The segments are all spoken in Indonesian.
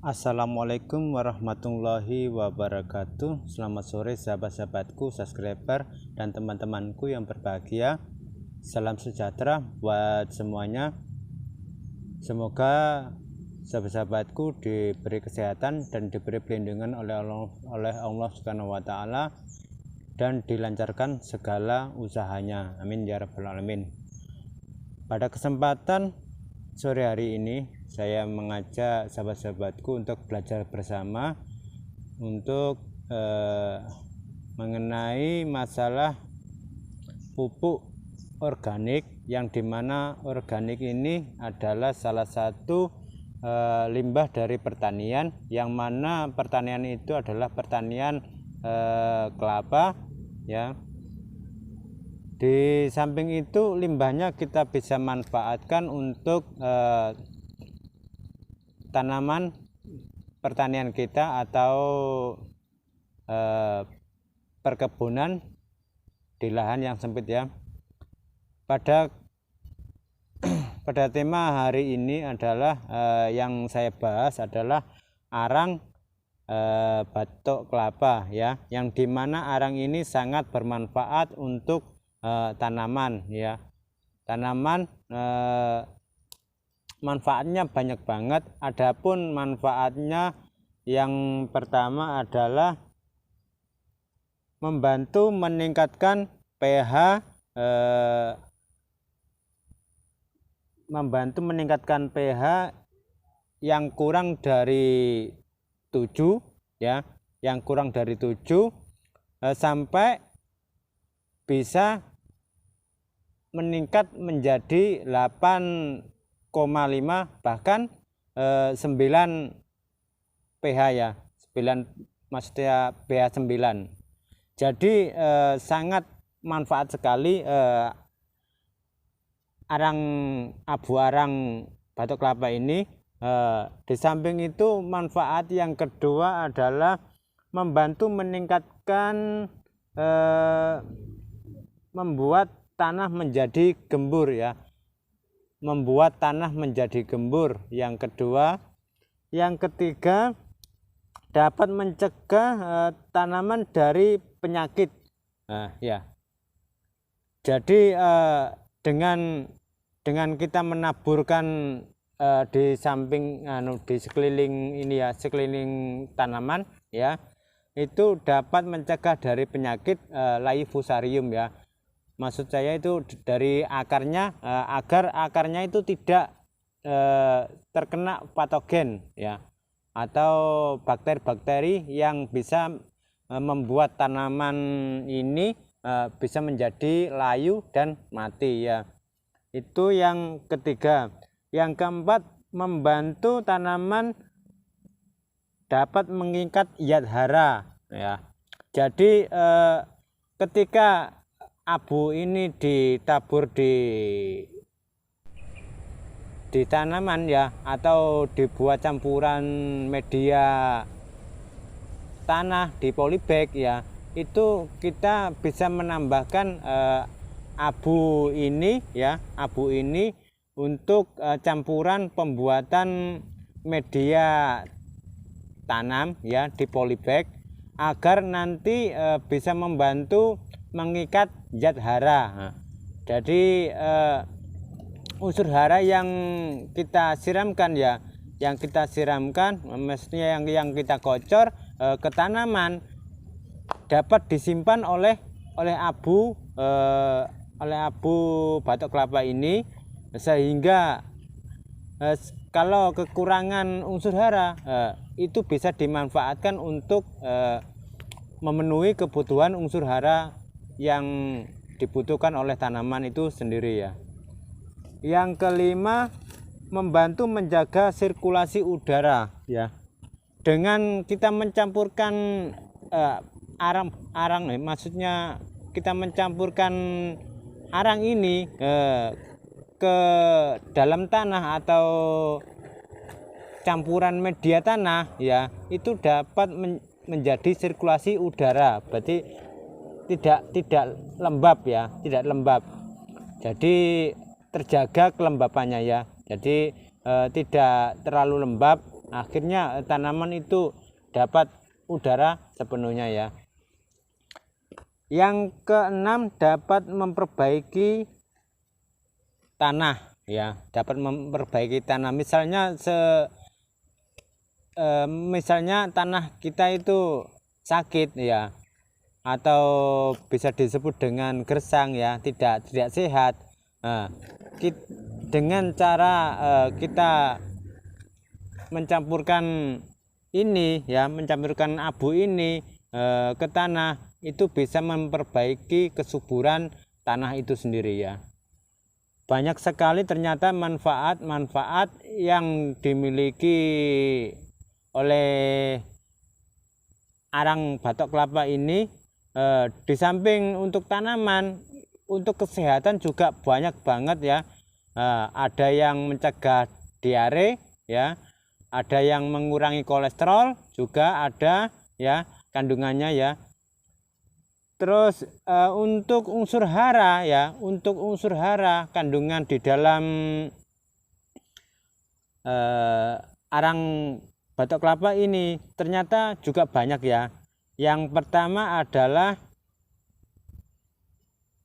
Assalamualaikum warahmatullahi wabarakatuh. Selamat sore sahabat-sahabatku, subscriber dan teman-temanku yang berbahagia. Salam sejahtera buat semuanya. Semoga sahabat-sahabatku diberi kesehatan dan diberi perlindungan oleh Allah Subhanahu wa taala dan dilancarkan segala usahanya. Amin ya rabbal alamin. Pada kesempatan sore hari ini saya mengajak sahabat-sahabatku untuk belajar bersama untuk mengenai masalah pupuk organik, yang dimana organik ini adalah salah satu limbah dari pertanian, yang mana pertanian itu adalah pertanian kelapa ya. Di samping itu limbahnya kita bisa manfaatkan untuk tanaman pertanian kita atau perkebunan di lahan yang sempit ya. Pada tema hari ini adalah yang saya bahas adalah arang batok kelapa ya, yang dimana arang ini sangat bermanfaat untuk tanaman ya. Tanaman manfaatnya banyak banget. Adapun manfaatnya yang pertama adalah membantu meningkatkan pH yang kurang dari 7 ya, yang kurang dari 7 sampai bisa meningkat menjadi 8,5 bahkan 9 pH ya, 9 maksudnya pH 9. Jadi sangat manfaat sekali abu arang batok kelapa ini. Di samping itu, manfaat yang kedua adalah membantu meningkatkan membuat tanah menjadi gembur ya, membuat tanah menjadi gembur. Yang kedua, yang ketiga, dapat mencegah tanaman dari penyakit. Ya, jadi dengan kita menaburkan di samping di sekeliling ini ya, sekeliling tanaman ya, itu dapat mencegah dari penyakit layi-fusarium ya. Maksud saya itu dari akarnya, agar akarnya itu tidak terkena patogen ya, atau bakteri-bakteri yang bisa membuat tanaman ini bisa menjadi layu dan mati ya. Itu yang ketiga. Yang keempat, membantu tanaman dapat mengikat zat hara ya. Jadi ketika abu ini ditabur di tanaman ya, atau dibuat campuran media tanah di polybag ya, itu kita bisa menambahkan abu ini ya, abu ini untuk campuran pembuatan media tanam ya di polybag, agar nanti bisa membantu mengikat zat hara. Jadi unsur hara yang kita siramkan ya, yang kita siramkan, mestinya yang kita kocor ke tanaman, dapat disimpan oleh abu batok kelapa ini, sehingga kalau kekurangan unsur hara itu bisa dimanfaatkan untuk memenuhi kebutuhan unsur hara yang dibutuhkan oleh tanaman itu sendiri ya. Yang kelima, membantu menjaga sirkulasi udara ya. Dengan kita mencampurkan maksudnya kita mencampurkan arang ini ke dalam tanah atau campuran media tanah ya, itu dapat menjadi sirkulasi udara. Berarti tidak lembab ya, tidak lembab. Jadi terjaga kelembapannya ya. Jadi tidak terlalu lembab akhirnya tanaman itu dapat udara sepenuhnya ya. Yang keenam, dapat memperbaiki tanah ya, dapat memperbaiki tanah. Misalnya misalnya tanah kita itu sakit ya, atau bisa disebut dengan gersang ya, tidak sehat. Nah, dengan cara kita mencampurkan ini ya, mencampurkan abu ini ke tanah, itu bisa memperbaiki kesuburan tanah itu sendiri ya. Banyak sekali ternyata manfaat-manfaat yang dimiliki oleh arang batok kelapa ini. Di samping untuk tanaman, untuk kesehatan juga banyak banget ya. Ada yang mencegah diare ya, ada yang mengurangi kolesterol juga ada ya kandungannya ya. Terus untuk unsur hara ya, untuk unsur hara kandungan di dalam arang batok kelapa ini ternyata juga banyak ya. Yang pertama adalah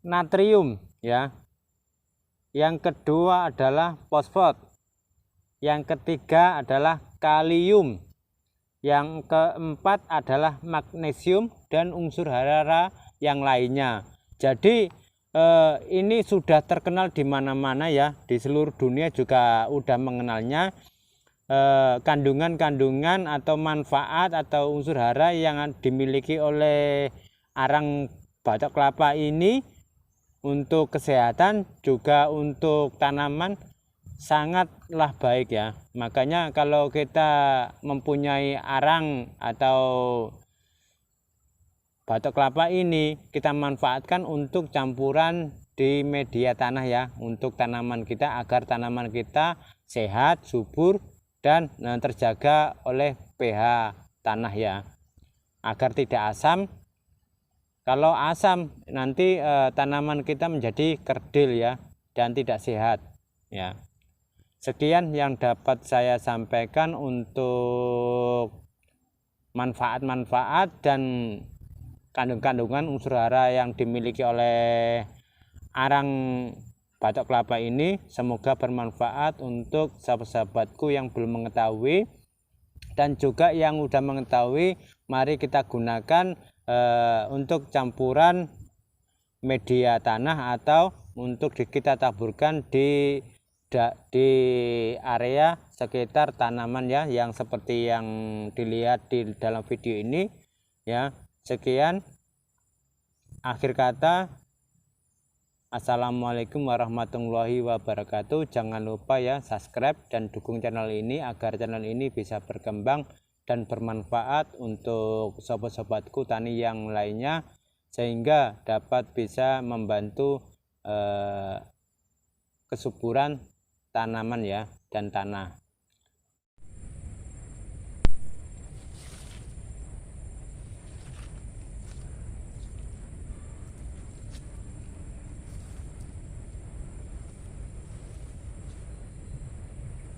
natrium ya. Yang kedua adalah fosfat. Yang ketiga adalah kalium. Yang keempat adalah magnesium dan unsur hara yang lainnya. Jadi ini sudah terkenal di mana-mana ya, di seluruh dunia juga udah mengenalnya. Kandungan-kandungan atau manfaat atau unsur hara yang dimiliki oleh arang batok kelapa ini untuk kesehatan juga untuk tanaman sangatlah baik ya. Makanya kalau kita mempunyai arang atau batok kelapa ini, kita manfaatkan untuk campuran di media tanah ya, untuk tanaman kita agar tanaman kita sehat, subur, dan terjaga oleh pH tanah ya, agar tidak asam. Kalau asam nanti tanaman kita menjadi kerdil ya, dan tidak sehat ya. Sekian yang dapat saya sampaikan untuk manfaat-manfaat dan kandungan unsur hara yang dimiliki oleh arang batok kelapa ini. Semoga bermanfaat untuk sahabat-sahabatku yang belum mengetahui, dan juga yang sudah mengetahui, mari kita gunakan untuk campuran media tanah atau untuk kita taburkan di area sekitar tanaman ya, yang seperti yang dilihat di dalam video ini ya. Sekian, akhir kata, assalamualaikum warahmatullahi wabarakatuh. Jangan lupa ya subscribe dan dukung channel ini agar channel ini bisa berkembang dan bermanfaat untuk sobat-sobatku tani yang lainnya, sehingga dapat bisa membantu kesuburan tanaman ya dan tanah.